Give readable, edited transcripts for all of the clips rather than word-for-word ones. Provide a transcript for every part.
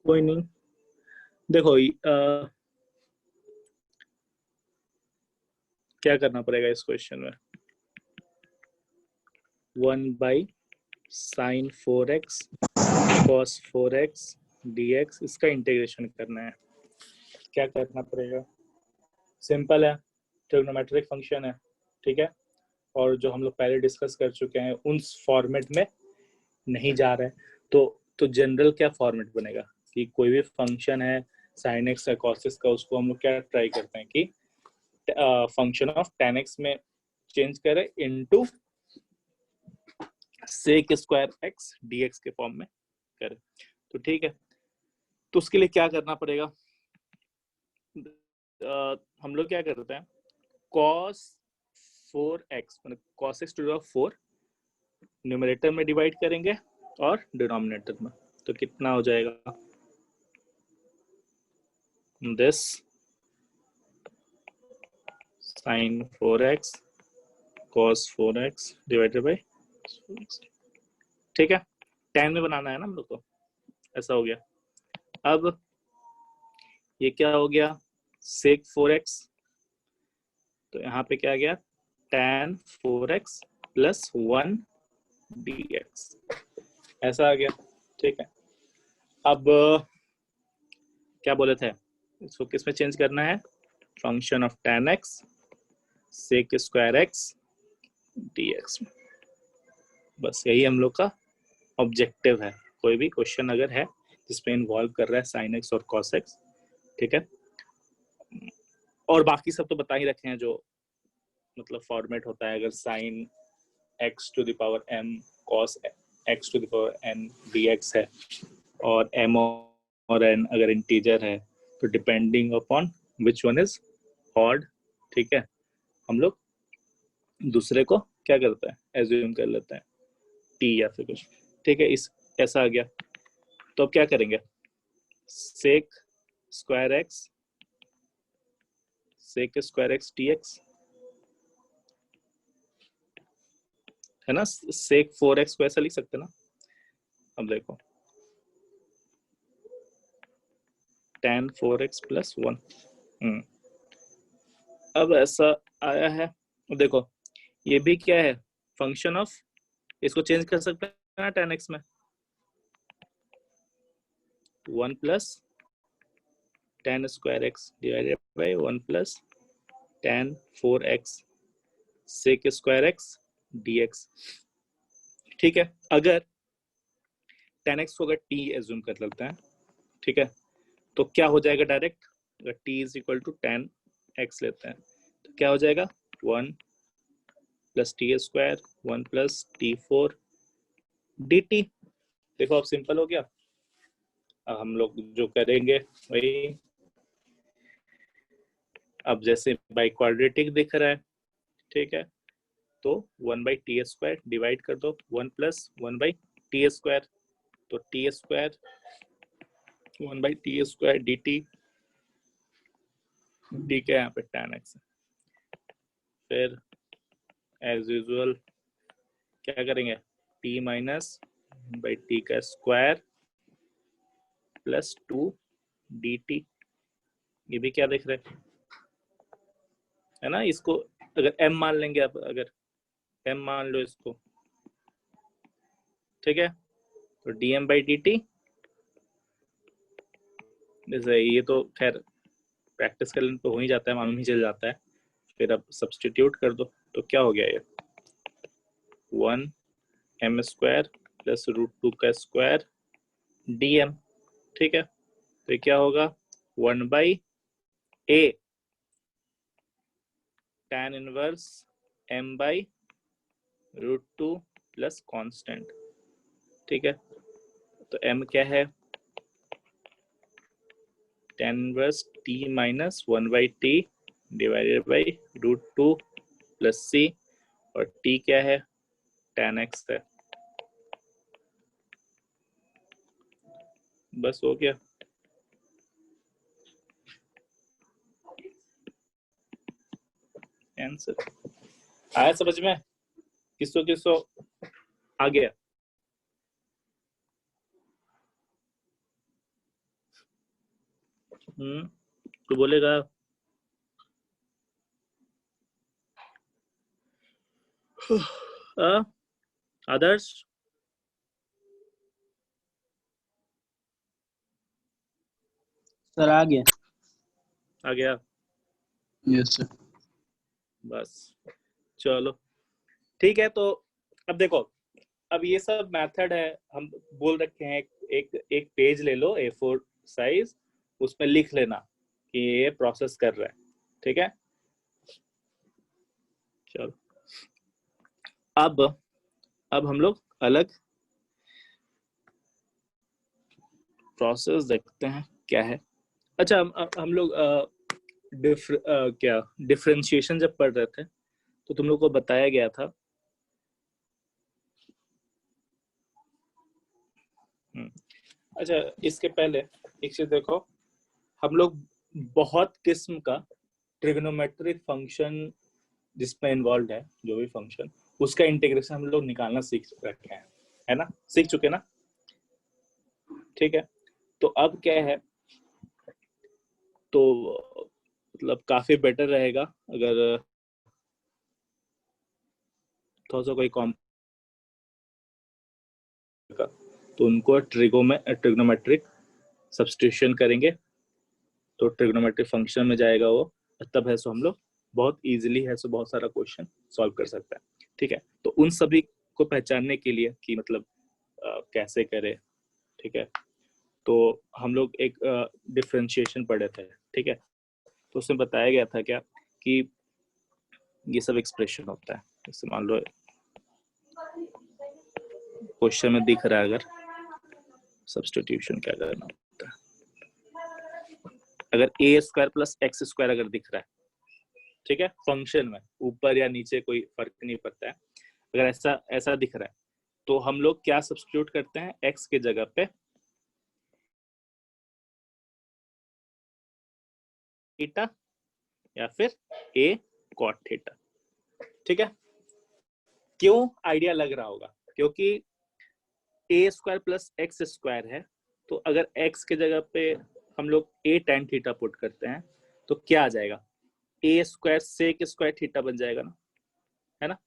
कोई नहीं, देखो क्या करना पड़ेगा इस क्वेश्चन में, 1/sin4x cos4x dx, इसका इंटीग्रेशन करना है। क्या करना पड़ेगा, सिंपल है, ट्रिग्नोमेट्रिक फंक्शन है, ठीक है, और जो हम लोग पहले डिस्कस कर चुके हैं उन फॉर्मेट में नहीं जा रहे हैं, तो जनरल क्या फॉर्मेट बनेगा कि कोई भी फंक्शन है sin x या cos x का, उसको हम लोग क्या ट्राई करते हैं कि फंक्शन ऑफ tan x में चेंज करें into sec square x dx के फॉर्म में करें। तो ठीक है, तो उसके लिए क्या करना पड़ेगा, हम लोग क्या करते हैं, cos 4x मतलब cos x to the 4 numerator में डिवाइड करेंगे और डिनोमिनेटर में, तो कितना हो जाएगा, this sin 4x cos 4x divided by, ठीक है, 10 में बनाना है ना हम लोग को, ऐसा हो गया। अब ये क्या हो गया, sec 4x, तो यहाँ पे क्या आ गया, tan 4x प्लस 1 dx, ऐसा आ गया, ठीक है। अब क्या बोले थे, इसको किस में चेंज करना है, function of tan x sec square x dx में, बस यही हम लोग का ऑब्जेक्टिव है। कोई भी क्वेश्चन अगर है जिसमें इन्वॉल्व कर रहा है sin x और cos x, ठीक है, और बाकी सब तो बता ही रखे हैं, जो मतलब फॉर्मेट होता है, अगर sin x to the power m cos x to the power n dx है, और m और n अगर इंटीजर है, तो depending upon which one is odd, ठीक है, हम लोग दूसरे को क्या करते हैं, एज्यूम कर लेते हैं t या फिर कुछ, ठीक है, इस ऐसा आ गया। तो अब क्या करेंगे, sec स्क्वायर x dx है ना, sec 4x को ऐसा लिख सकते ना। अब देखो tan 4x प्लस 1, अब ऐसा आया है। देखो ये भी क्या है, फंक्शन ऑफ, इसको चेंज कर सकते हैं ना tan x में, 1 plus tan square x divided by 1 plus tan 4x sec square x dx, ठीक है। अगर tan x को अगर t एज्यूम कर लेते हैं, ठीक है, तो क्या हो जाएगा डायरेक्ट, अगर t is equal to tan x लेते हैं तो क्या हो जाएगा, 1 plus T square 1 plus t4 dt। देखो अब सिंपल हो गया। अब हम लोग जो करेंगे वही, अब जैसे बाई क्वाड्रेटिक दिख रहा है, ठीक है, तो 1 बाई टी स्क्वायर डिवाइड कर दो 1 प्लस 1 बाई टी स्क्वायर, तो T square 1 by T square D T, ठीक है, यहाँ पे tan x है। फिर एज यूजुअल क्या करेंगे, t माइनस बाई टी का स्क्वायर प्लस 2 डी टी, ये भी क्या देख रहे है ना, इसको अगर m मान लेंगे, आप अगर m मान लो इसको, ठीक है, तो dm बाई डी टी, जैसे ये तो खैर प्रैक्टिस करने तो हो ही जाता है, मालूम ही चल जाता है। फिर अब सब्सटीट्यूट कर दो, तो क्या हो गया, ये 1 m स्क्वायर प्लस √2 का स्क्वायर dm, ठीक है, तो क्या होगा 1 by a tan inverse m by √2 plus constant, ठीक है, तो m क्या है, tan inverse t minus 1 by T divided by √2 plus c, और t क्या है, tan x है, बस हो गया। आंसर आया समझ में, किसको आ गया। तो बोलेगा आदर्श सर आ गया। आ गया? Yes sir. बस चलो ठीक है। तो अब देखो, अब ये सब मेथड है, हम बोल रखे हैं एक पेज ले लो A4 साइज, उसमें लिख लेना कि ये प्रोसेस कर रहा है, ठीक है। चलो अब हम लोग अलग प्रोसेस देखते हैं क्या है। अच्छा, हम लोग क्या डिफरेंशिएशन जब पढ़ रहे थे तो तुम लोग को बताया गया था अच्छा इसके पहले एक चीज देखो, हम लोग बहुत किस्म का ट्रिग्नोमेट्रिक फंक्शन जिसमें इन्वॉल्व है, जो भी फंक्शन, उसका इंटीग्रेशन हम लोग निकालना सीख रखे हैं, है ना, सीख चुके ना, ठीक है। तो अब क्या है, तो मतलब काफी बेटर रहेगा अगर थोड़ा सा कोई का, तो उनको ट्रिग्नोमेट्रिक सब्स्टिट्यूशन करेंगे तो ट्रिग्नोमेट्रिक फंक्शन में जाएगा वो, तब है सो हम लोग बहुत इजीली है सो बहुत सारा क्वेश्चन सॉल्व कर सकता है, ठीक है। तो उन सभी को पहचानने के लिए कि मतलब कैसे करें, ठीक है, तो हम लोग एक डिफरेंशिएशन पढ़े थे, ठीक है। तो उसमें बताया गया था क्या कि ये सब एक्सप्रेशन होता है, जैसे मान लो क्वेश्चन में दिख रहा है, अगर सब्स्टिट्यूशन क्या करना होता है, अगर ए स्क्वायर प्लस एक्स स्क्वायर अगर दिख रहा है, ठीक है, फंक्शन में ऊपर या नीचे कोई फर्क नहीं पड़ता है, अगर ऐसा ऐसा दिख रहा है तो हम लोग क्या सब्स्टिट्यूट करते हैं, एक्स के जगह पे थीटा या फिर ए कॉट थीटा, ठीक है। क्यों आइडिया लग रहा होगा, क्योंकि ए स्क्वायर प्लस एक्स स्क्वायर है, तो अगर एक्स के जगह पे हम लोग ए टेन थीटा पुट करते हैं तो क्या आ जाएगा, A square sec square theta बन जाएगा ना, है ना।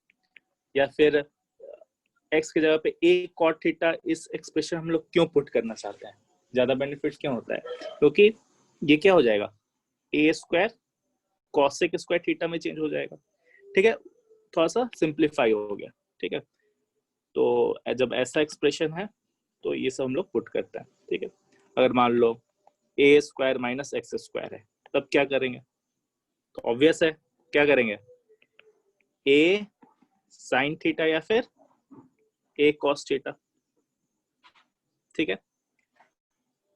या फिर एक्स की जगह पे ए कॉट थीटा, इस एक्सप्रेशन हम लोग क्यों पुट करना चाहते हैं, ज्यादा बेनिफिट क्यों होता है, क्योंकि ये क्या हो जाएगा, A square cosec square theta में चेंज हो जाएगा, ठीक है, थोड़ा सा सिंप्लीफाई हो गया, ठीक है। तो जब ऐसा एक्सप्रेशन है तो ये सब हम लोग पुट करते हैं, ठीक है। अगर मान लो ए स्क्वायर माइनस एक्स स्क्वायर है, तब क्या करेंगे, तो ऑब्वियस है क्या करेंगे, ए साइन थीटा या फिर ए कॉस थीटा, ठीक है।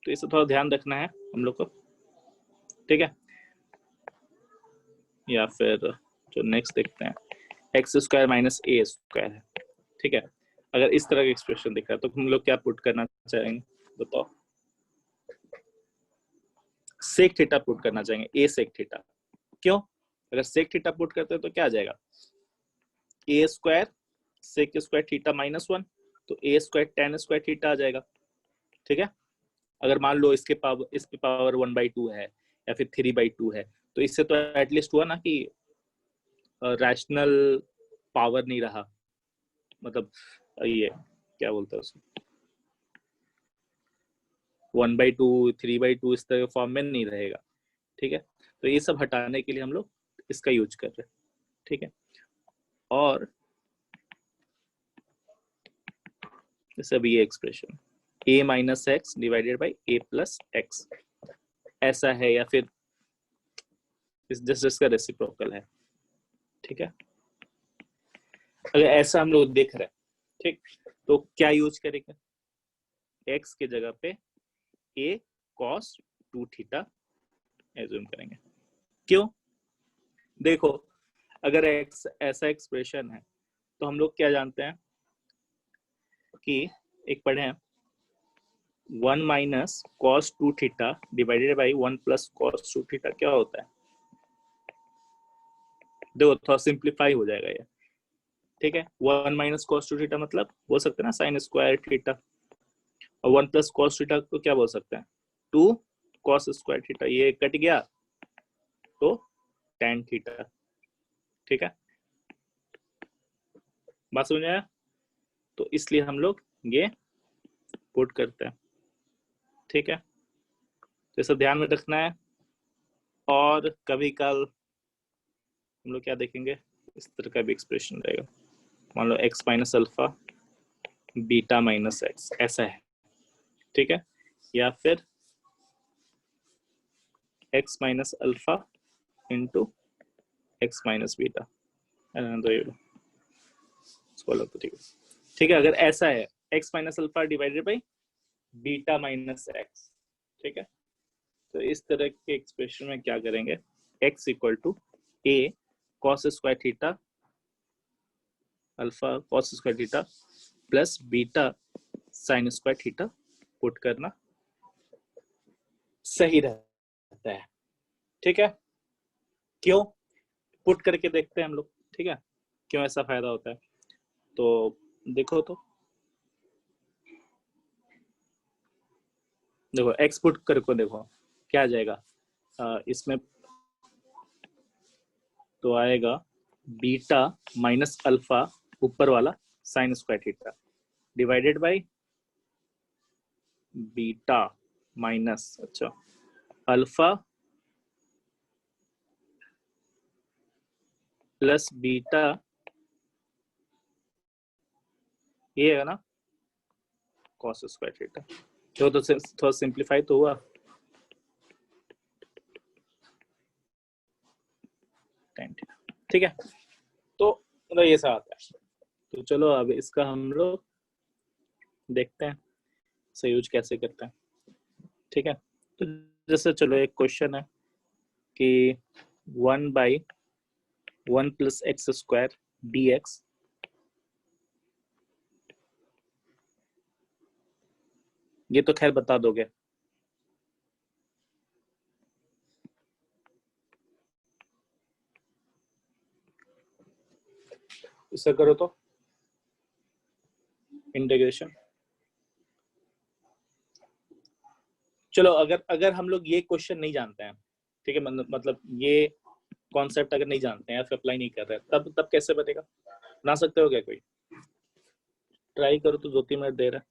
तो इसे थोड़ा ध्यान रखना है हम लोग को, ठीक है। या फिर जो नेक्स्ट देखते हैं, एक्स स्क्वायर माइनस ए स्क्वायर है, ठीक है। अगर इस तरह का एक्सप्रेशन दिख रहा है तो हम लोग क्या पुट करना चाहेंगे, बताओ, सेक थीटा पुट करना चाहेंगे, ए सेक थीटा। क्यों, अगर सेक थीटा पुट करते हैं तो क्या आ जाएगा, A square sec square theta minus one, तो A square tan square theta आ जाएगा, ठीक है। अगर मान लो इसकी पावर 1/2 है या फिर 3/2 है, तो इससे तो एटलीस्ट हुआ ना कि रैशनल पावर नहीं रहा, मतलब ये क्या बोलते हैं उसको, 1/2 3/2 इस तरह फॉर्म में नहीं रहेगा, ठीक है। तो ये सब हटाने के लिए हम लोग इसका यूज कर रहे हैं, ठीक है। और जैसे अभी ये expression a minus x divided by a plus x ऐसा है, या फिर जस्ट इसका रेसिप्रोकल है, ठीक है। अगर ऐसा हम लोग देख रहे हैं, ठीक, तो क्या यूज करेंगे, x के जगह पे a cos 2 थीटा एज्यूम करेंगे। क्यों, देखो अगर x ऐसा एक्सप्रेशन है तो हम लोग क्या जानते हैं कि एक पढ़े हैं 1 minus cos 2 theta divided by 1 plus cos 2 theta क्या होता है, देखो थोड़ा सिंप्लीफाई हो जाएगा ये, ठीक है। 1 माइनस कॉस 2 थीटा मतलब बोल सकते हैं ना साइन स्क्वायर थीटा, और 1 प्लस कॉस थीटा को क्या बोल सकते हैं, 2 कॉस स्क्वायर थीटा, ये कट गया तो tan थीटा। ठीक है, बात समझ आया? तो इसलिए हम लोग ये पुट करते हैं। ठीक है, तो इसे ध्यान में रखना है। और कभी कल हम लोग क्या देखेंगे, इस तरह का भी एक्सप्रेशन रहेगा। मान लो x minus alpha beta minus x, ऐसा है। ठीक है, या फिर x minus alpha into x minus beta. ठीक है, अगर ऐसा है x minus alpha divided by beta minus x. ठीक है, तो इस तरह के एक्सप्रेशन में क्या करेंगे, x equal to a cos square theta alpha cos square theta plus beta sine square theta put करना सही रहता है। ठीक है, क्यों पुट करके देखते हैं हम लोग। ठीक है, क्यों ऐसा फायदा होता है, तो देखो देखो x पुट करके देखो क्या आ जाएगा, इसमें तो आएगा बीटा माइनस अल्फा ऊपर वाला sign square theta divided by beta minus अच्छा अल्फा प्लस बीटा, ये है ना कॉस स्क्वायर थीटा। तो थोड़ा सिंप्लीफाई तो हुआ। ठीक है, तो मतलब ये सब आता है। तो चलो अब इसका हम लोग देखते हैं इसे यूज कैसे करते हैं। ठीक है, तो जैसे चलो एक क्वेश्चन है कि 1/1 प्लस एक्स स्क्वायर dx ये तो खैर बता दोगे। इसे करो तो इंटीग्रेशन। चलो अगर हम लोग ये क्वेश्चन नहीं जानते हैं, ठीक है, मतलब ये कॉन्सेप्ट अगर नहीं जानते हैं या फिर अप्लाई नहीं कर रहे हैं, तब कैसे बनेगा, बना सकते हो क्या कोई? ट्राई करो तो 2-3 मिनट दे रहा है,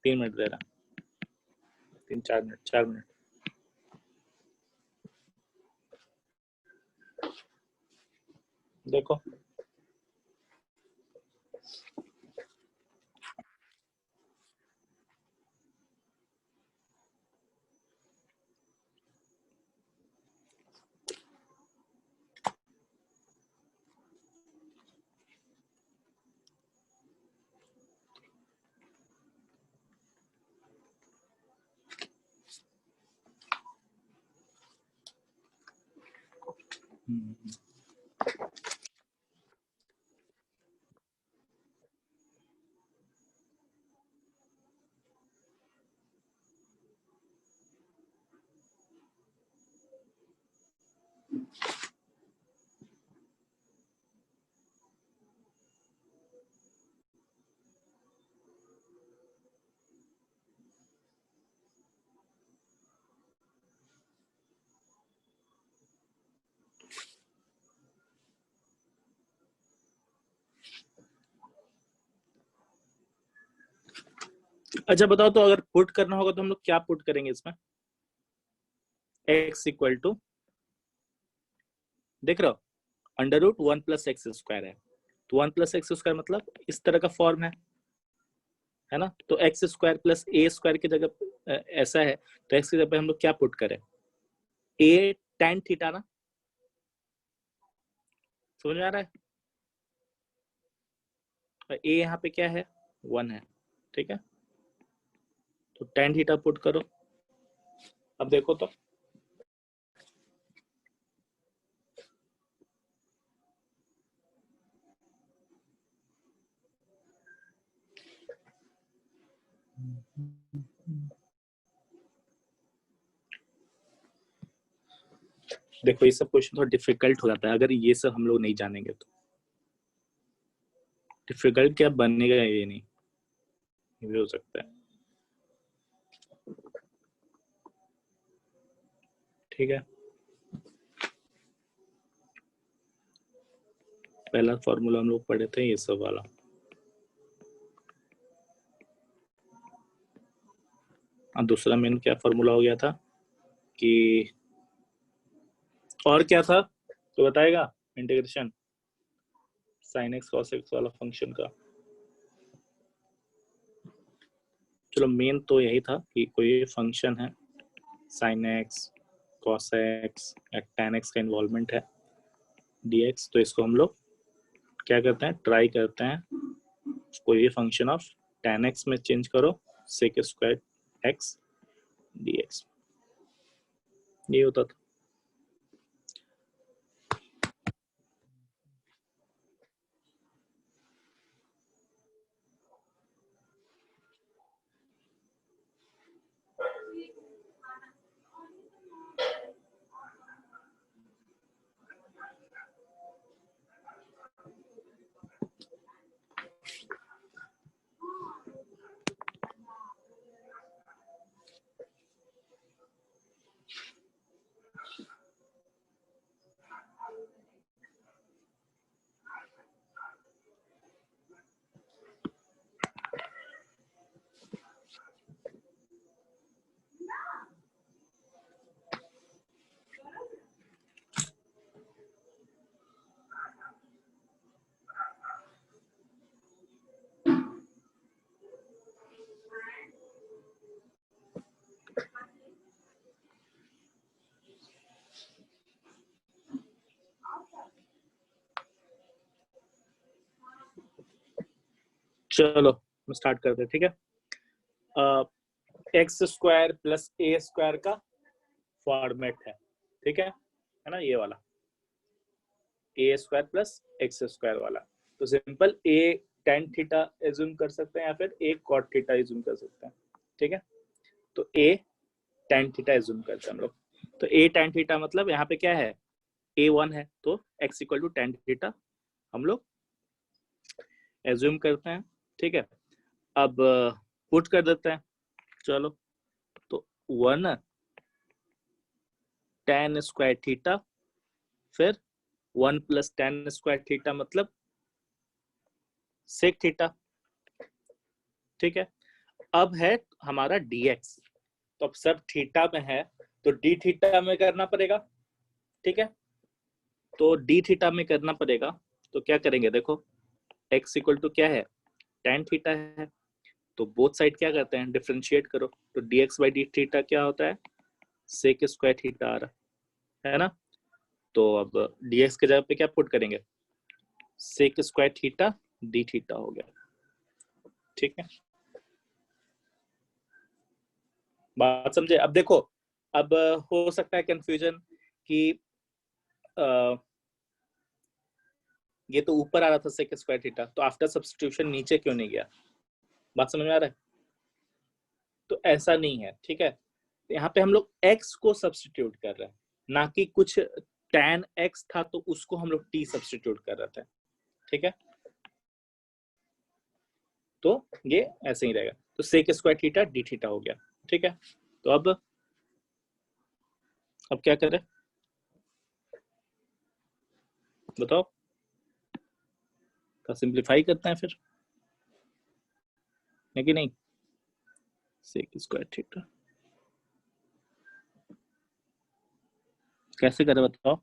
3 मिनट दे रहा है, 3-4 मिनट, 4 मिनट। देखो अच्छा बताओ, तो अगर पुट करना होगा तो हम लोग क्या पुट करेंगे इसमें? x इक्वल टू, देख रहे हो, under root 1 plus x square है, तो 1 प्लस एक्स स्क्वायर मतलब इस तरह का फॉर्म है ना। तो x square plus a square की जगह ऐसा है, तो एक्स की जगह पे हम लोग क्या पुट करें, ए tan थीटा ना, समझ में आ रहा है? ए यहाँ पे क्या है, 1 है। ठीक है, तो tan थीटा पुट करो। अब देखो तो देखो ये सब क्वेश्चन थोड़ा डिफिकल्ट हो जाता है अगर ये सब हम लोग नहीं जानेंगे तो। डिफिकल्ट क्या बनेगा ये नहीं, ये भी हो सकता है। ठीक है, पहला फॉर्मूला हम लोग पढ़े थे ये सब वाला। और दूसरा मेन क्या फॉर्मूला हो गया था कि, और क्या था तो बताएगा, integration sin x cos x वाला फंक्शन का। चलो मेन तो यही था कि कोई फंक्शन है sin x cos x या tan x का इन्वॉल्वमेंट है dx, तो इसको हम लोग क्या करते हैं, ट्राई करते हैं कोई फंक्शन ऑफ tan x में चेंज करो sec स्क्वायर x dx, ये होता था। चलो हम स्टार्ट करते हैं, ठीक है। X square plus a square का फॉर्मेट है, ठीक है ना, ये वाला ए स्क्वायर प्लस एक्स स्क्वायर वाला। तो सिंपल ए tan थीटा एज्यूम कर सकते हैं या फिर ए cot थीटा एज्यूम कर सकते हैं, ठीक है। तो ए tan थीटा एज्यूम करते हैं हम लोग। तो ए tan थीटा मतलब यहाँ पे क्या है, a1 है, तो x equal to tan theta हम लोग एज्यूम करते हैं, ठीक है। अब पुट कर देते हैं, चलो तो 1 tan स्क्वायर थीटा फिर 1 प्लस tan स्क्वायर थीटा मतलब सेक थीटा, ठीक है। अब है हमारा dx, तो अब सब थीटा में है तो d थीटा में करना पड़ेगा, ठीक है। तो d थीटा में करना पड़ेगा, तो क्या करेंगे, देखो x इक्वल टू क्या है, tan थीटा है, तो बोथ साइड क्या करते हैं, डिफरेंशिएट करो, तो dx बाई डी थीटा क्या होता है, सेक स्क्वायर थीटा आ रहा है ना। तो अब dx के जगह पे क्या पुट करेंगे, sec square theta D theta हो गया, ठीक है। बात समझे। अब देखो, अब हो सकता है कंफ्यूजन कि ये तो ऊपर आ रहा था सेक स्क्वायर थीटा, तो आफ्टर सब्स्टिट्यूशन नीचे क्यों नहीं गया, बात समझ में आ रहा है। तो ऐसा नहीं है, ठीक है। यहाँ पे हम लोग x को सब्स्टिट्यूट कर रहे हैं, ना कि कुछ tan x था तो उसको हम लोग t सब्स्टिट्यूट कर रहे थे, ठीक है। तो ये ऐसे ही रहेगा, तो sec square theta D theta हो गया, ठीक है। तो अब क्या करें बताओ, तो सिंप्लीफाई करते हैं फिर, है कि नहीं। सेक स्क्वायर थीटा कैसे करें बताओ,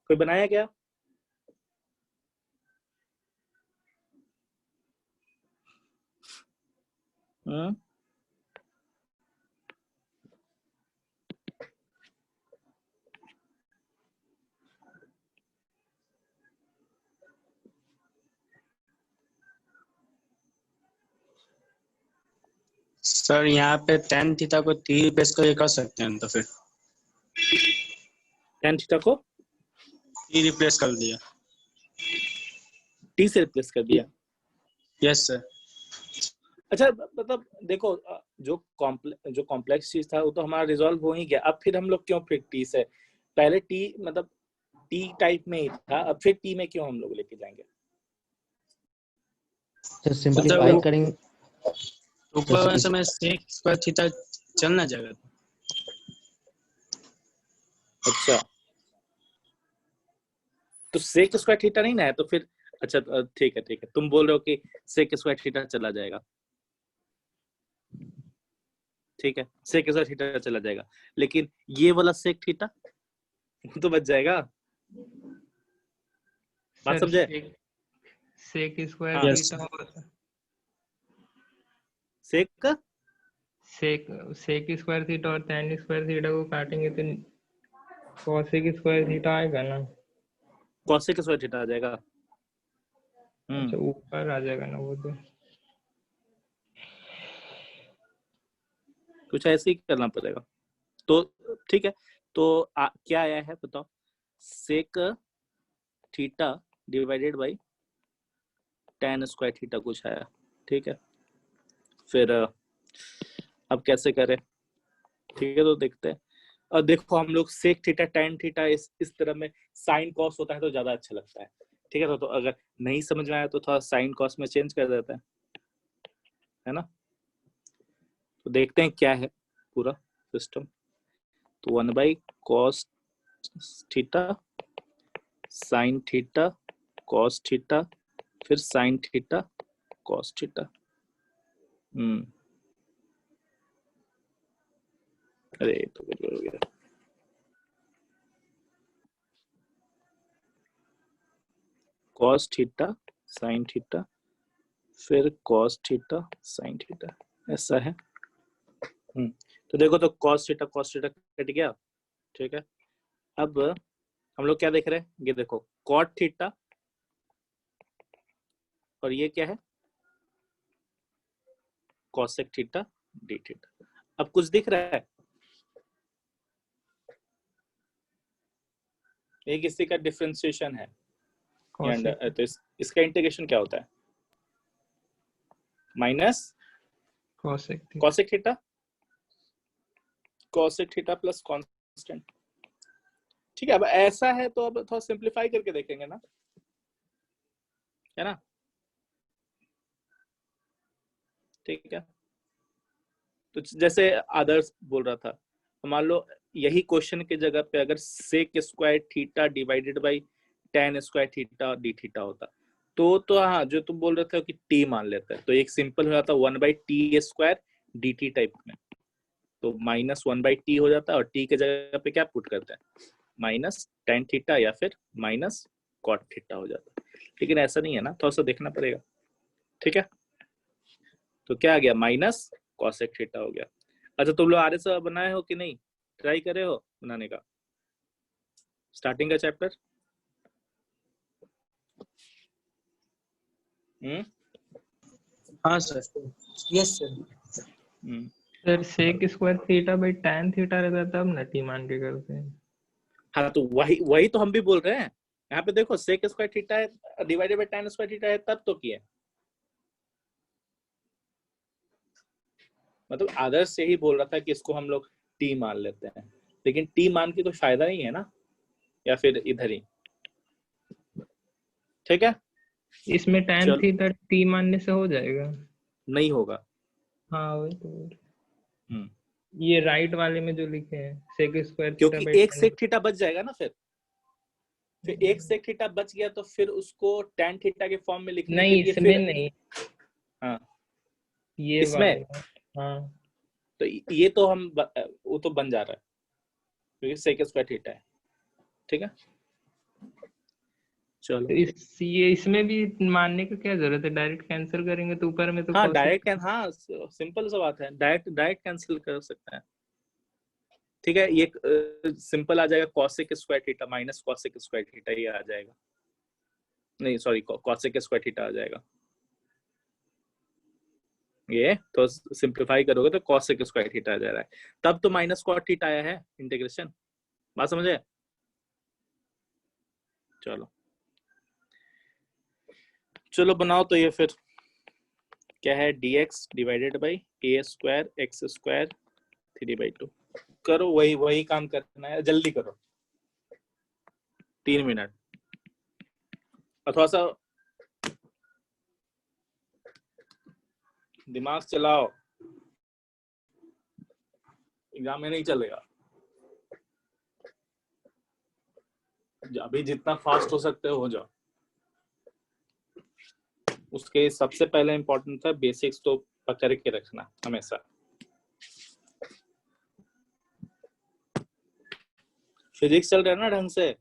कोई बनाया क्या। सर यहाँ पे tan थीटा को t रिप्लेस करके कर सकते हैं, तो फिर tan थीटा को t रिप्लेस कर दिया। t से रिप्लेस कर दिया, यस सर। अच्छा मतलब देखो, जो कॉम्प्लेक्स चीज था वो तो हमारा रिजॉल्व हो ही गया, अब फिर हम लोग क्यों फिर टी से, पहले टी मतलब टी टाइप में ही था, अब फिर टी में क्यों हम लोग लेके जाएंगे। तो सिंपलीफाई करेंगे, ऊपर वाले समय sec स्क्वायर थीटा चल ना जाएगा। अच्छा तो सेक स्क्वायर थीटा नहीं ना है तो फिर अच्छा ठीक है तुम बोल रहे हो कि सेक स्क्वायर थीटा चला जाएगा, ठीक है सेक स्क्वायर थीटा चला जाएगा, लेकिन ये वाला सेक थीटा वो तो बच जाएगा, बात सर समझे? सेक स्क्वायर हाँ यस थीटा और सेक का सेक सेक स्क्वायर थीटा और tan स्क्वायर थीटा को काटेंगे तो कॉसेक स्क्वायर थीटा आएगा ना। कॉसेक स्क्वायर थीटा आ जाएगा। अच्छा ऊपर आ जाएगा ना वो तो। कुछ ऐसे ही करना पड़ेगा तो ठीक है। तो क्या आया है बताओ, sec theta divided by tan square theta कुछ आया, ठीक है। फिर अब कैसे करें, ठीक है तो देखते हैं। और देखो हम लोग सेक थीटा tan थीटा इस तरह में साइन कॉस होता है तो ज्यादा अच्छा लगता है, ठीक है। तो अगर नहीं समझ में आया तो थोड़ा साइन कॉस में चेंज कर देते हैं, है ना। तो देखते हैं क्या है पूरा सिस्टम। तो 1/cos theta sine theta cos theta फिर साइन थीटा कॉस थीटा। अरे तो गड़बड़ हो गया। कॉस थीटा साइन थीटा फिर कॉस थीटा साइन थीटा, ऐसा है। तो देखो तो कॉस थीटा कट गया, ठीक है। अब हम लोग क्या देख रहे हैं, ये देखो कॉट थीटा और ये क्या है कॉसेक थीटा डी थीटा। अब कुछ दिख रहा है, एक इसी का डिफरेंशिएशन है कॉसेक तो इसका इंटीग्रेशन क्या होता है, minus cosec theta cosec theta plus constant, ठीक है। अब ऐसा है तो अब थोड़ा सिंपलीफाई करके देखेंगे ना, है ना, ठीक है। तो जैसे आदर्श बोल रहा था, मान लो यही क्वेश्चन के जगह पे अगर sec square theta divided by tan square theta D theta होता तो हाँ जो तुम बोल रहे थे कि t मान लेते हैं तो एक सिंपल हो जाता 1/t स्क्वायर dt टाइप में, तो -1/t हो जाता है और t के जगह पे क्या पुट करते हैं माइनस tan थीटा या फिर माइनस cot थीटा हो जाता है। लेकिन ऐसा नहीं है ना, थोड़ा सा देखना पड़ेगा, ठीक है। तो क्या आ गया माइनस कॉसेक थीटा हो गया। अच्छा तुम लोग आरएस बनाए हो कि नहीं, ट्राई करे हो बनाने का स्टार्टिंग का चैप्टर? हाँ sir yes sir. Sir sec square theta by tan theta रहता तब ना टी मान के करते हैं। हाँ तो वही तो हम भी बोल रहे हैं, यहाँ पे देखो सेक स्क्वायर थीटा है divided by tan square theta है तब तो किया, मतलब आदर्श से ही बोल रहा था कि इसको हम लोग टी मान लेते हैं, लेकिन टी मान के कोई फायदा नहीं है ना, या फिर इधर ही, ठीक है। इसमें tan चलो थीटा टी मानने से हो जाएगा। नहीं होगा। हाँ वही तो। हम्म ये राइट वाले में जो लिखे हैं सेक स्क्वायर थीटा क्योंकि बाई एक tan। सेक थीटा बच जाएगा ना, फिर एक सेक थीटा बच गया तो फिर उसको tan थीटा के फॉर्म में लिखने के नहीं लिए इसमें फिर नहीं, हाँ ये इसमें वाले में। हाँ तो ये तो हम वो तो बन जा रहा है क्योंकि सेक स्क्वायर थीटा है, ठीक है। चलो तो ये इसमें भी मानने का क्या जरूरत है, डायरेक्ट कैंसिल करेंगे तो ऊपर में तो हाँ cos डायरेक्ट हाँ सिंपल सा बात है, डायरेक्ट कैंसिल कर सकते हैं, ठीक है। ये सिंपल आ जाएगा cosec square theta minus cosec square theta ये आ जाएगा, नहीं सॉरी कॉसेक स्क्वायर थीटा आ जाएगा, ये तो सिंपलीफाई करोगे तो कॉसेक स्क्वायर थीटा आ जा रहा है, तब तो माइनस कॉट थीटा आया है इंटीग्रेशन, बात समझे। चलो चलो बनाओ तो ये फिर क्या है dx divided by a square x square 3/2 करो, वही काम करना है, जल्दी करो 3 मिनट और थोड़ा सा दिमाग चलाओ। एग्जाम में नहीं चलेगा। अभी जितना फास्ट हो सकते हो जाओ। उसके सबसे पहले इंपॉर्टेंट था बेसिक्स तो पकड़ के रखना हमेशा। फिजिक्स चल रहा है ना ढंग से?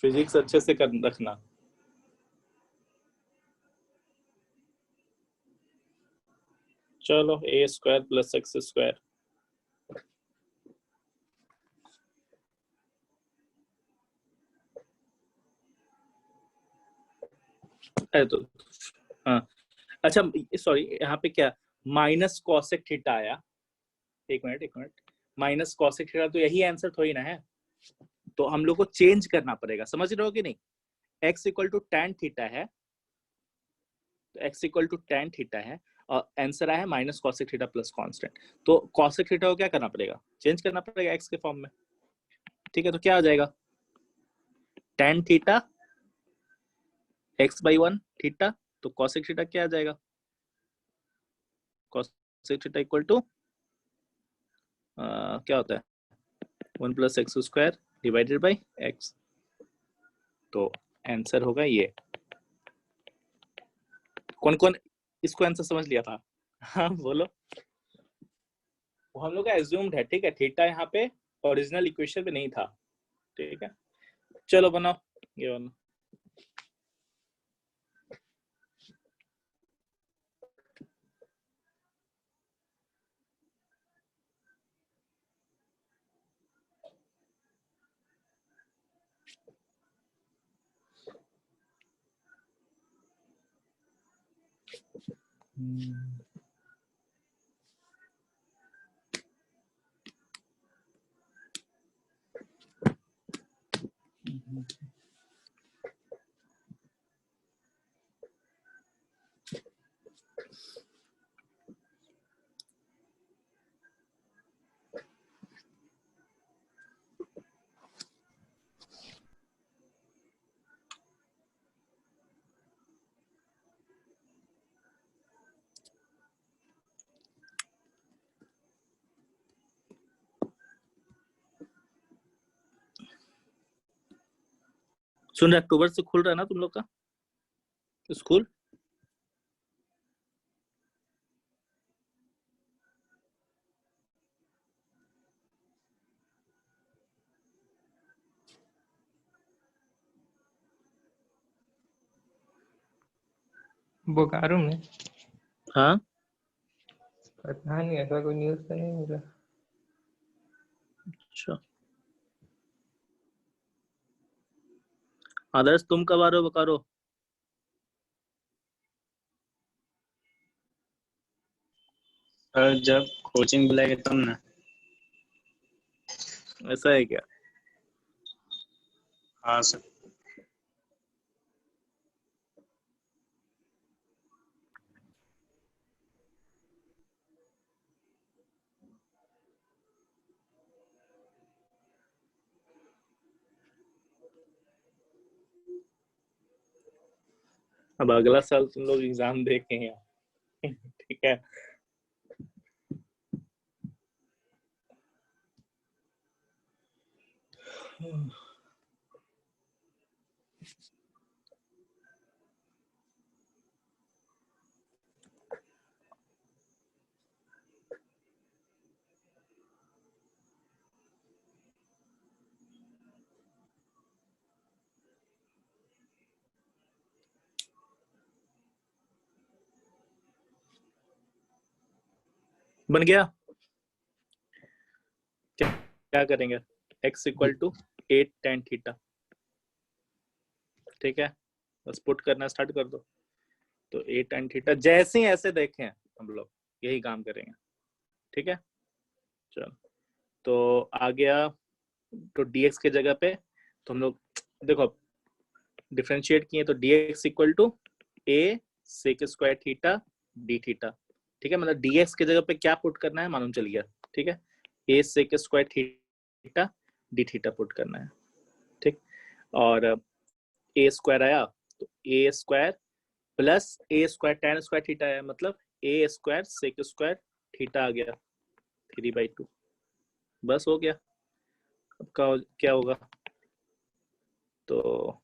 फिजिक्स अच्छे से कर रखना। चलो ए स्क्वायर प्लस एक्स स्क्वायर, तो हाँ अच्छा सॉरी, यहाँ पे क्या माइनस कॉसेक थीटा आया। एक मिनट, माइनस कॉसेक थीटा तो यही आंसर थोड़ी ना है, तो हम लोग को चेंज करना पड़ेगा, समझ रहे हो कि नहीं? x equal to tan theta है, तो x equal to tan theta है और आंसर आया है minus cosec theta plus constant. तो कॉसेक थीटा को क्या करना पड़ेगा? चेंज करना पड़ेगा x के फॉर्म में। ठीक है, तो क्या आ जाएगा? tan थीटा x/1 थीटा, तो कॉसेक थीटा क्या आ जाएगा? कॉसेक थीटा इक्वल टू क्या होता है 1 plus x square divided by x. तो आंसर होगा ये। कौन कौन इसको आंसर समझ लिया था? हाँ बोलो। वो हम लोग का एज्यूम्ड है, ठीक है। थीटा यहाँ पे ओरिजिनल इक्वेशन में नहीं था, ठीक है। चलो बनाओ ये वाला। सुन रहे, अक्टूबर से खुल रहा है ना तुम लोग का स्कूल? बोकारो में? हाँ पता नहीं, ऐसा कोई न्यूज़ तो नहीं मिला। अच्छा, आदर्श तुम कब आ रहे हो बोकारो? जब कोचिंग बुलाएगा तब ना। ऐसा है क्या? हाँ सर। अब अगला साल तुम लोग एग्जाम दे के हैं ठीक है। बन गया? क्या करेंगे? x equal to 8 tan theta, ठीक है। बस पुट करना स्टार्ट कर दो। तो 8 tan थीटा जैसे ही ऐसे देखें हम लोग यही काम करेंगे, ठीक है। चलो तो आ गया, तो dx के जगह पे तो हम लोग देखो डिफरेंशिएट किए, तो dx equal to a sec square theta d theta, ठीक है। मतलब dx के जगह पे क्या पुट करना है मालूम चल गया, ठीक है। a sec square theta d theta put करना है, ठीक। और a स्क्वायर आया, तो a square plus a square tan square theta है, मतलब ए स्क्वायर सेक स्क्वायर थीटा आ गया 3/2। बस हो गया। अब क्या होगा, तो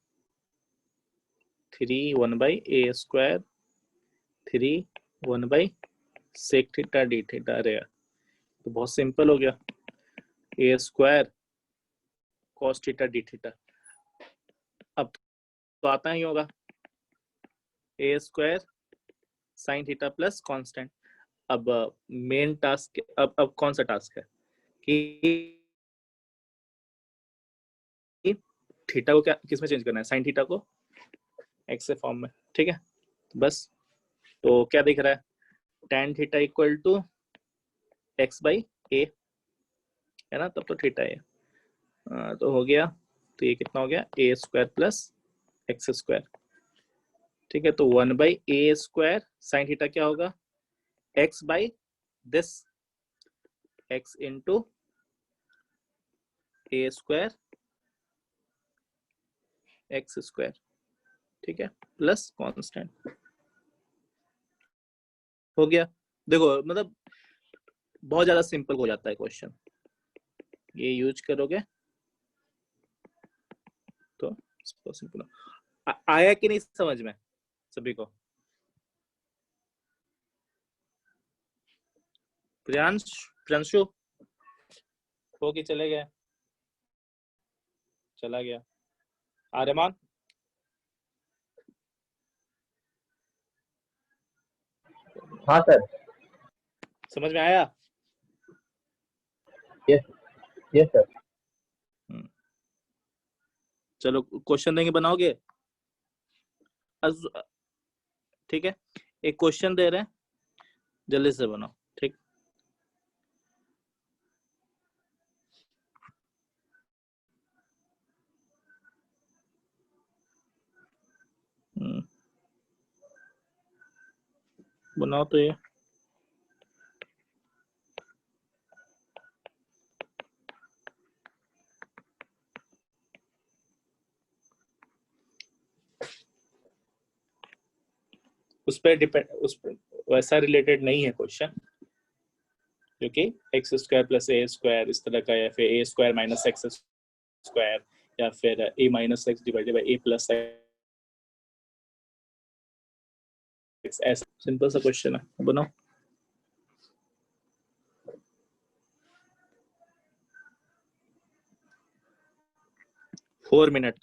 3 1/a square 3 1/sec theta d theta रहेगा। तो बहुत सिंपल हो गया, a square cos theta d theta. अब तो आता ही होगा a square sin theta plus constant. अब मेन टास्क, अब कौन सा टास्क है कि थीटा को क्या किस में चेंज करना है, साइन थीटा को एक्स के फॉर्म में। ठीक है, बस। तो क्या दिख रहा है, tan theta equal to x/a है ना, तब तो थीटा है। तो हो गया, तो ये कितना हो गया, a square plus x square. ठीक है, तो 1/a स्क्वायर साइन थीटा क्या होगा, x by this x into a square x square. ठीक है, प्लस कांस्टेंट। हो गया। देखो मतलब बहुत ज्यादा सिंपल हो जाता है क्वेश्चन, ये यूज करोगे तो सिंपल। आया कि नहीं समझ में सभी को? प्रियांशु हो कि चले गए? चला गया। आर्यमान हाँ सर। समझ में आया? Yes yes sir. चलो क्वेश्चन देंगे, बनाओगे? ठीक है, एक क्वेश्चन दे रहे हैं, जल्दी से बनाओ। ठीक, बनाओ तो ये। उस पर डिपेंड, उस पर वैसा रिलेटेड नहीं है क्वेश्चन, क्योंकि x square plus a square इस तरह का, या फिर a square minus x square, या फिर a minus x divided by a plus x, ऐसा सिंपल सा क्वेश्चन है। बनाओ। Four minute.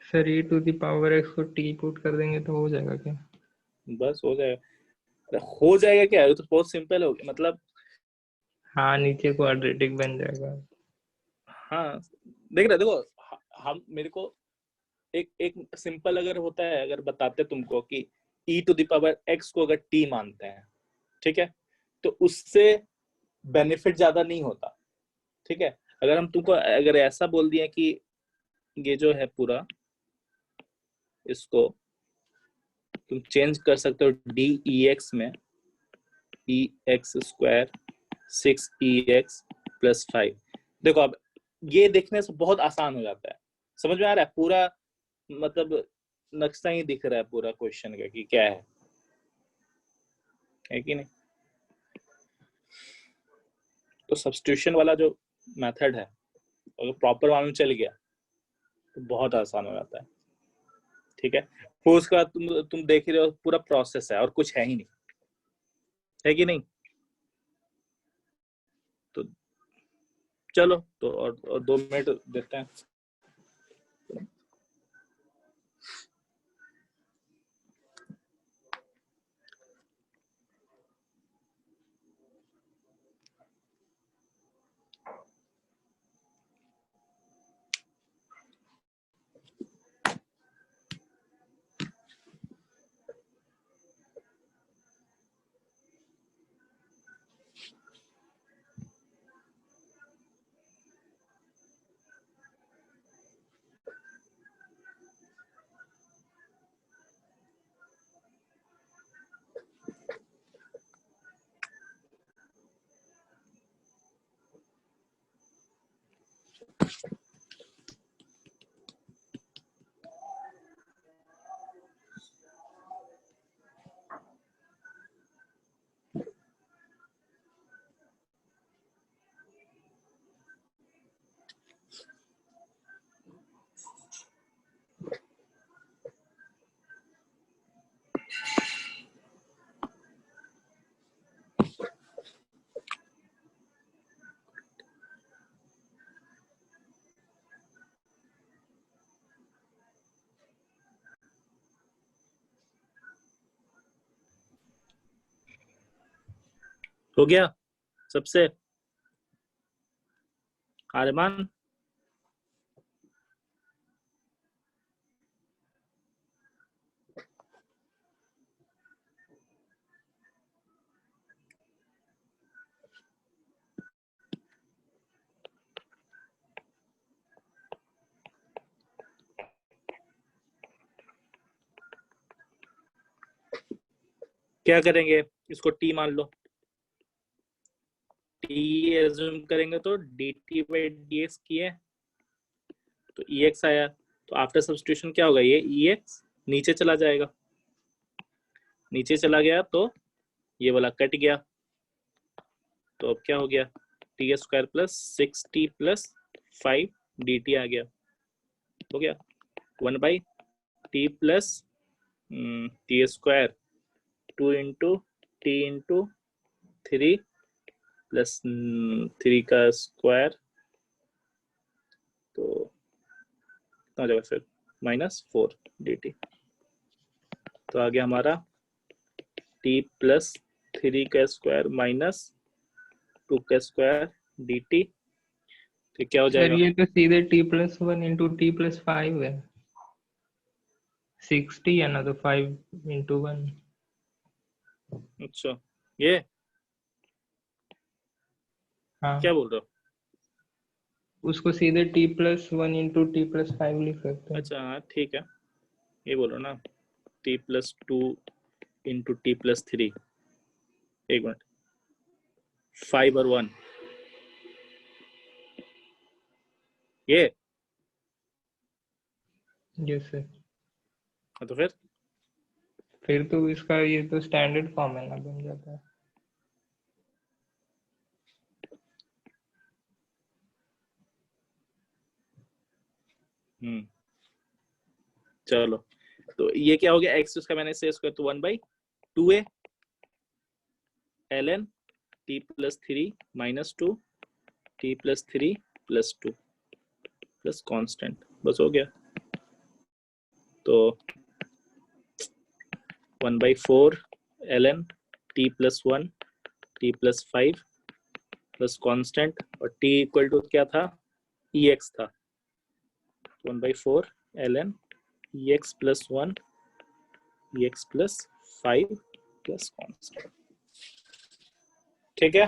Sir e to the power x को t पुट कर देंगे तो हो जाएगा क्या? बस हो जाएगा। हो जाएगा क्या है, तो बहुत सिंपल हो गया मतलब। हाँ, नीचे क्वाड्रेटिक बन जाएगा। हाँ देख रहे, देखो हम मेरे को एक एक सिंपल अगर होता है, अगर बताते तुमको कि e to the power x को अगर t मानते हैं, ठीक है, तो उससे बेनिफिट ज्यादा नहीं होता। ठीक है, अगर हम तुमको अगर ऐसा बोल दिए कि ये जो है पूरा, इसको तुम चेंज कर सकते हो डी ई एक्स में, ई एक्स स्क्वायर 6ex प्लस 5। देखो अब ये देखने से बहुत आसान हो जाता है, समझ में आ रहा है पूरा, मतलब नक्शा ही दिख रहा है पूरा क्वेश्चन का कि क्या है कि नहीं। तो सब्स्टिट्यूशन वाला जो मेथड है, अगर प्रॉपर मालूम चल गया तो बहुत आसान हो जाता है। ठीक है, फिर उसके बाद तुम देख ही रहे हो, पूरा प्रोसेस है और कुछ है ही नहीं, है कि नहीं। तो चलो, तो और 2 मिनट देते हैं। हो गया सबसे? आर्यमान क्या करेंगे? इसको टी मान लो, टी एज्यूम करेंगे तो dt बाई dx किए तो ex आया, तो आफ्टर सब्स्टिट्यूशन क्या होगा, ये ex नीचे चला जाएगा, नीचे चला गया तो ये वाला कट गया, तो अब क्या हो गया, T square plus 6t plus 5 dt आ गया, हो गया 1 by T plus T square 2 into T into 3 plus 3 का स्क्वायर, तो कितना हो जाएगा फिर -4 dt, तो आ गया हमारा t प्लस 3 का स्क्वायर माइनस 2 का स्क्वायर dt, तो क्या हो सर जाएगा? ये तो सीधे t+1 इंटू t+5 है, 60 है ना, तो 5 इंटू 1। अच्छा ये हाँ, क्या बोल रहे हो? उसको सीधे t+1 इंटू t+5 लिख सकते हैं। अच्छा हाँ ठीक है, ये बोलो ना, t plus 2 into T plus 3, एक मिनट, 5 और 1, ये यस सर, तो फिर तो इसका ये तो स्टैंडर्ड फॉर्म है ना, बन जाता है। चलो, तो ये क्या हो गया, एक्स उसका मैंने से स्क्वायर, तो 1 by 2a ln t plus 3 minus 2 t plus 3 plus 2 plus constant, बस हो गया, तो 1 by 4 ln t plus 1 t plus 5 plus constant, और t इक्वल टू क्या था, ex था, 1 by 4 ln ex plus 1 ex plus 5 plus constant, ठीक है?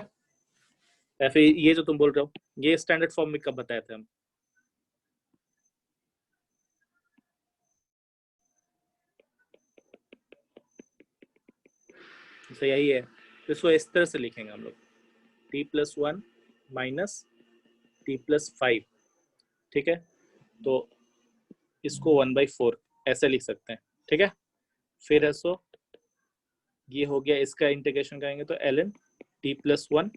या फिर ये जो तुम बोल रहे हो, ये स्टैंडर्ड फॉर्म में कब बताए थे हम? तो यही है, तो इसको इस तरह से लिखेंगे हम लोग, t plus 1 minus t plus 5, ठीक है, तो इसको 1 बाई 4 ऐसे लिख सकते हैं, ठीक है? फिर ऐसो ये हो गया, इसका इंटीग्रेशन करेंगे तो ln t plus 1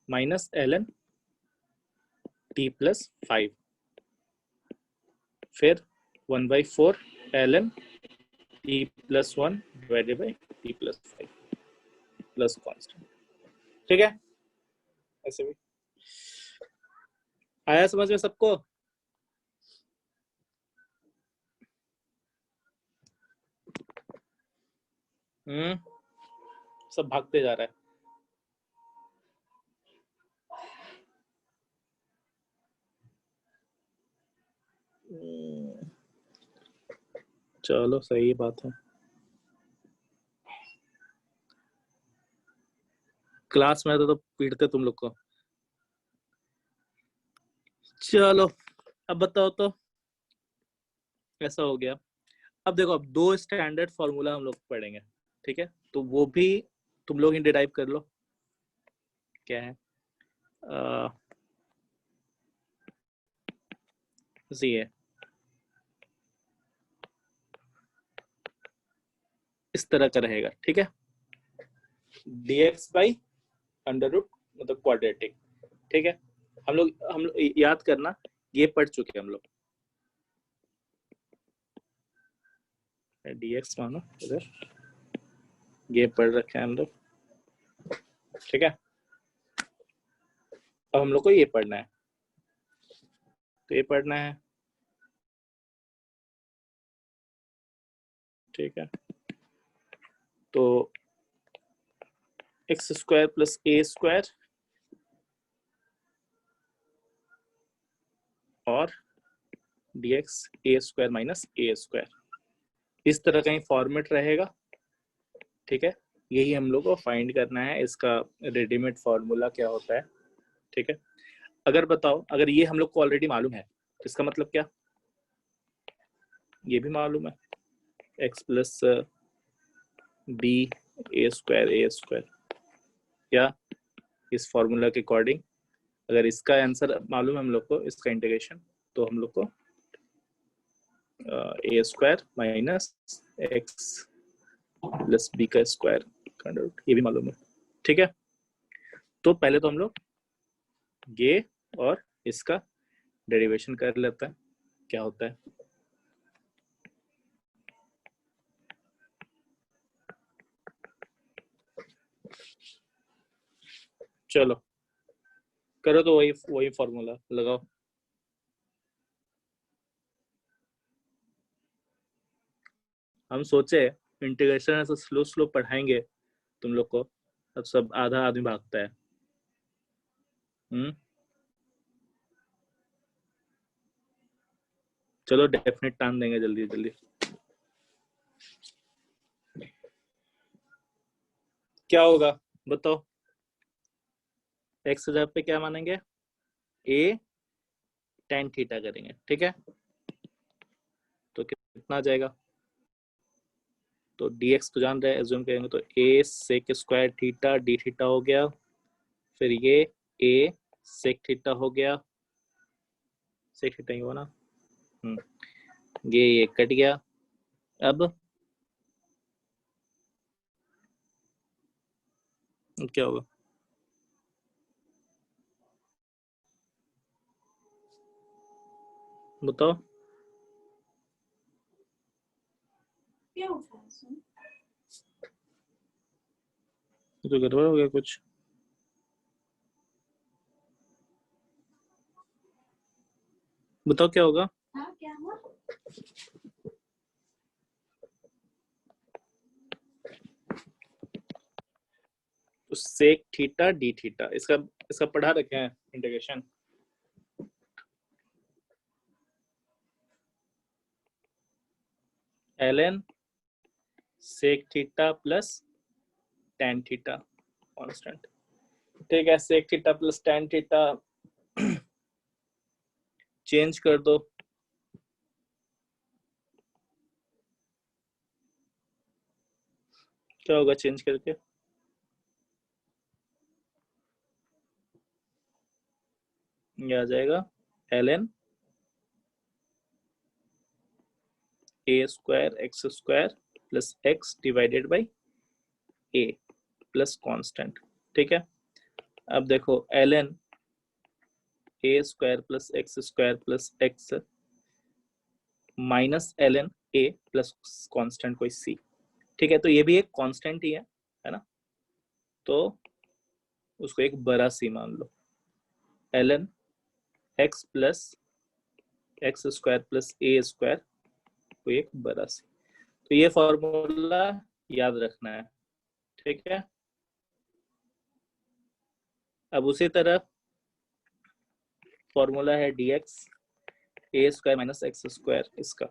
minus ln t plus 5, फिर 1 by 4 ln t plus 1 divided by t plus 5 plus constant, ठीक है? ऐसे भी आया समझ में सबको? सब भागते जा रहा है। चलो सही बात है, क्लास में तो पीटते तुम लोग को। चलो अब बताओ तो, ऐसा हो गया, अब देखो, अब 2 स्टैंडर्ड फॉर्मूला हम लोग पढ़ेंगे, ठीक है? तो वो भी तुम लोग ही डिराइव कर लो, क्या है, ये इस तरह का रहेगा, ठीक है, dx बाई अंडर रूट मतलब क्वाड्रेटिक, ठीक है? हम लोग याद करना, ये पढ़ चुके हैं हम लोग, dx मानो इधर, ये पढ़ रखे हैं हम लोग, ठीक है? अब हम लोग को ये पढ़ना है, तो ये पढ़ना है, ठीक है? तो x square plus a square और dx ए स्क्वायर माइनस ए स्क्वायर, इस तरह का ही फॉर्मेट रहेगा। ठीक है, यही हम लोग को फाइंड करना है, इसका रेडीमेड फॉर्मूला क्या होता है। ठीक है, अगर बताओ, अगर ये हम लोग को ऑलरेडी मालूम है तो इसका मतलब क्या, ये भी मालूम है, x प्लस बी ए स्क्वायर, या इस फॉर्मूला के अकॉर्डिंग अगर इसका आंसर मालूम है हम लोग को, इसका इंटीग्रेशन, तो हम लोग को a square minus x plus b का स्क्वायर, ये भी मालूम है। ठीक है, तो पहले तो हम लोग ये और इसका डेरिवेशन कर लेते हैं, क्या होता है। चलो करो, तो वही फॉर्मूला लगाओ। हम सोचे इंटीग्रेशन ऐसा स्लो स्लो पढ़ाएंगे तुम लोग को, अब सब आधा आदमी भागता है। चलो डेफिनेट टान देंगे जल्दी जल्दी। क्या होगा बताओ, एक्स जगह पे क्या मानेंगे, ए tan थीटा करेंगे। ठीक है, तो कितना आ जाएगा, तो dx तो जान रहे हैं, एज्यूम करेंगे तो a sec square theta d theta हो गया, फिर ये a sec थीटा हो गया, sec थीटा ही हुआ ना, ये कट गया। अब क्या होगा, बताओ। तो गड़बड़ हो गया कुछ, बताओ क्या होगा। क्या हुआ? तो सेक थीटा डी थीटा, इसका पढ़ा रखे हैं integration. ln sec theta plus tan theta constant. ठीक है, sec theta plus tan theta change कर दो, क्या होगा चेंज करके, ये आ जाएगा ln a square x square plus x divided by a plus constant. ठीक है, अब देखो ln a square plus x minus ln a plus constant कोई सी। ठीक है, तो ये भी एक कांस्टेंट ही है ना, तो उसको एक बड़ा सी मान लो, ln x plus x square plus a square को एक बड़ा सी। तो ये फॉर्मूला याद रखना है। ठीक है, अब उसी तरह फॉर्मूला है dx ए स्क्वायर माइनस एक्स स्क्वायर इसका।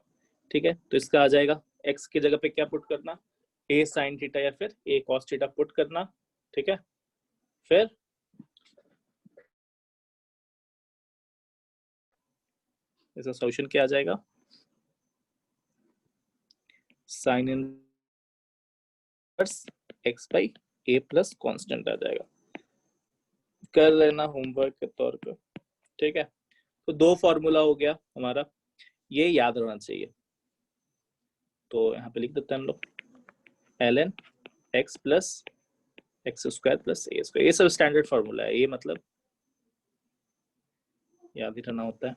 ठीक है, तो इसका आ जाएगा x की जगह पे क्या पुट करना, a साइन थीटा या फिर a कॉस थीटा पुट करना। ठीक है, फिर इसका सॉल्यूशन क्या आ जाएगा, sine inverse x by a plus constant आ जाएगा, कर लेना होमवर्क के तौर पे। ठीक है, तो दो फॉर्मूला हो गया हमारा, ये याद रहना चाहिए। तो यहाँ पे लिख देते हैं हम लोग ln x plus x square plus a square, ये सब स्टैंडर्ड फॉर्मूला है, ये मतलब याद ही रहना होता है।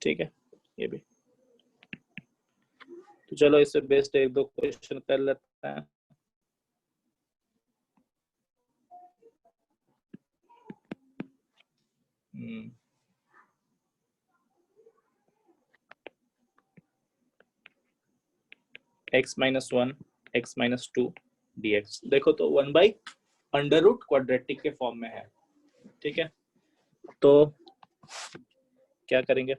ठीक है, ये भी तो चलो इससे बेस्ट एक दो क्वेश्चन कर लेते हैं। x minus 1 x minus 2 dx। देखो तो 1/√, क्वाड्रेटिक के फॉर्म में है, ठीक है। तो क्या करेंगे,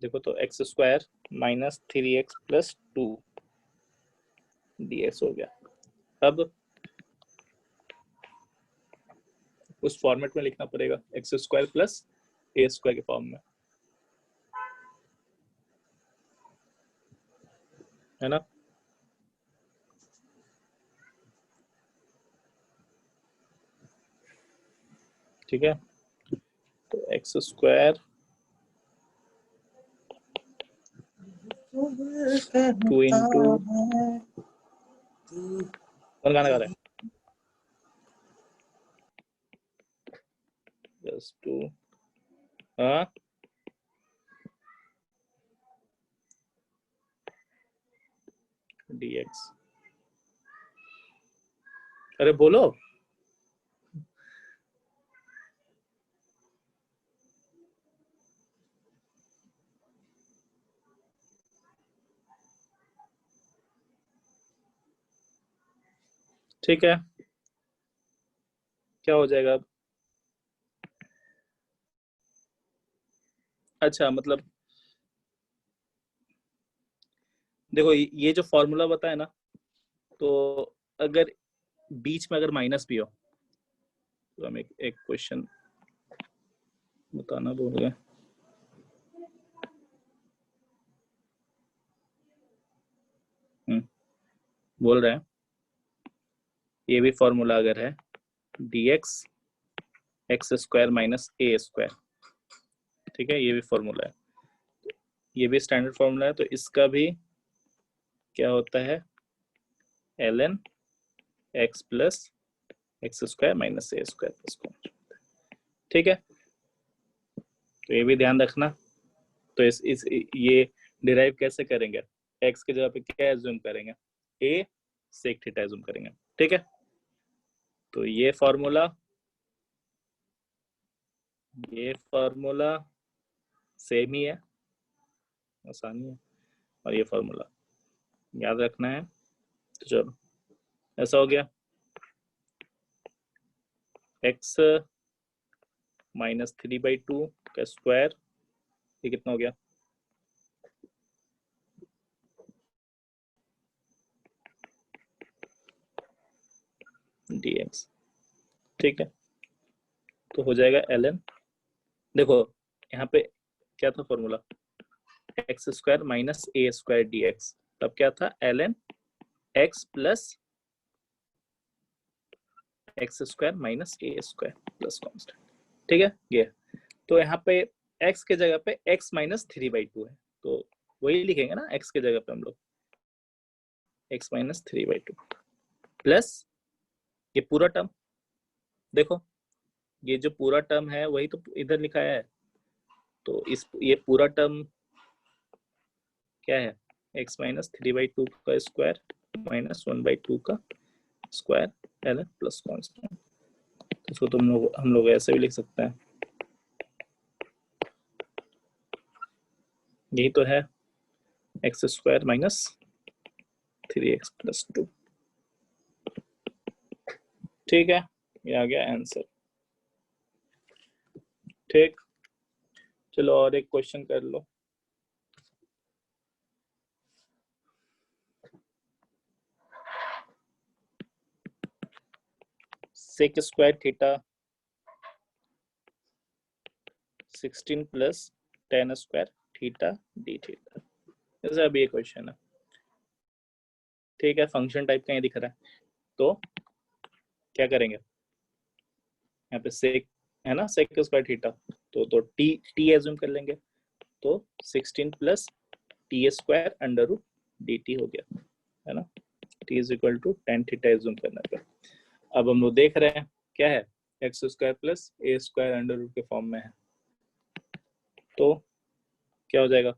देखो तो x² minus 3x plus 2 dx हो गया। अब उस फॉर्मेट में लिखना पड़ेगा, x² प्लस a² के फॉर्म में, है ना। ठीक है, तो x² 2 इंटू, कौन गाना गा रहा है, प्लस 2, हाँ dx। अरे बोलो, ठीक है, क्या हो जाएगा अब। अच्छा मतलब देखो ये जो फॉर्मूला बताया ना, तो अगर बीच में अगर माइनस भी हो, तो हम एक क्वेश्चन बताना भूल गए। बोल रहे हैं ये भी फॉर्मूला अगर है dx x² माइनस a², ठीक है, ये भी फॉर्मूला है, ये भी स्टैंडर्ड फॉर्मूला है, तो इसका भी क्या होता है ln x plus x² minus a² plus, ठीक है। तो ये भी ध्यान रखना। तो इस ये डिराइव कैसे करेंगे, x की जगह पे क्या एज्यूम करेंगे, a सेक थीटा एज्यूम करेंगे, ठीक है। तो ये फॉर्मूला सेम ही है, आसानी है, और ये फॉर्मूला याद रखना है। तो चलो ऐसा हो गया, x माइनस 3/2 का स्क्वायर, ये कितना हो गया, dx, ठीक है। तो हो जाएगा ln, देखो यहाँ पे क्या था formula, x² minus a² dx, तब क्या था ln x plus x² minus a² plus constant, ठीक है। ये तो यहाँ पे x के जगह पे x माइनस 3/2 है, तो वही लिखेंगे ना, x के जगह पे हम लोग x माइनस 3/2 प्लस ये पूरा टर्म, देखो ये जो पूरा टर्म है वही तो इधर लिखा है, तो ये पूरा टर्म क्या है, x माइनस 3/2 का स्क्वायर माइनस 1/2 का स्क्वायर ln प्लस कॉन्स्टेंट। इसको हम लोग ऐसे भी लिख सकते हैं, यही तो है x² माइनस 3x प्लस 2, ठीक है, ये आ गया आंसर। ठीक, चलो और एक क्वेश्चन कर लो। Sec square theta 16 plus tan square theta D theta, जैसे अभी ये क्वेश्चन है, ठीक है। फंक्शन टाइप का ये दिख रहा है, तो क्या करेंगे, यहाँ पे सेक है ना, सेक स्क्वायर थीटा, तो टी एज्यूम कर लेंगे, तो 16 plus t² under root dt हो गया, है ना। t is equal to tan theta assume करने पे, अब हम लोग देख रहे हैं क्या है, x² plus a² under root के फॉर्म में है, तो क्या हो जाएगा,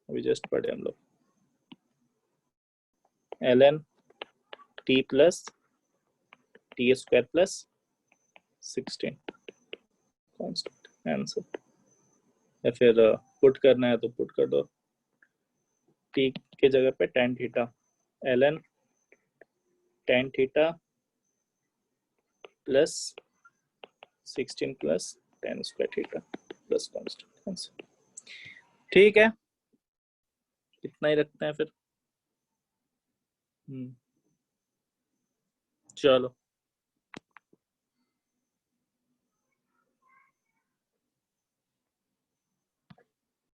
अभी जस्ट पढ़े हम लोग, ln t plus t² plus 16 constant answer, या फिर पुट करना है तो पुट कर दो, t के जगह पे tan theta ln tan theta plus 16 plus tan square theta plus constant. ठीक है, इतना ही रखते हैं फिर। चलो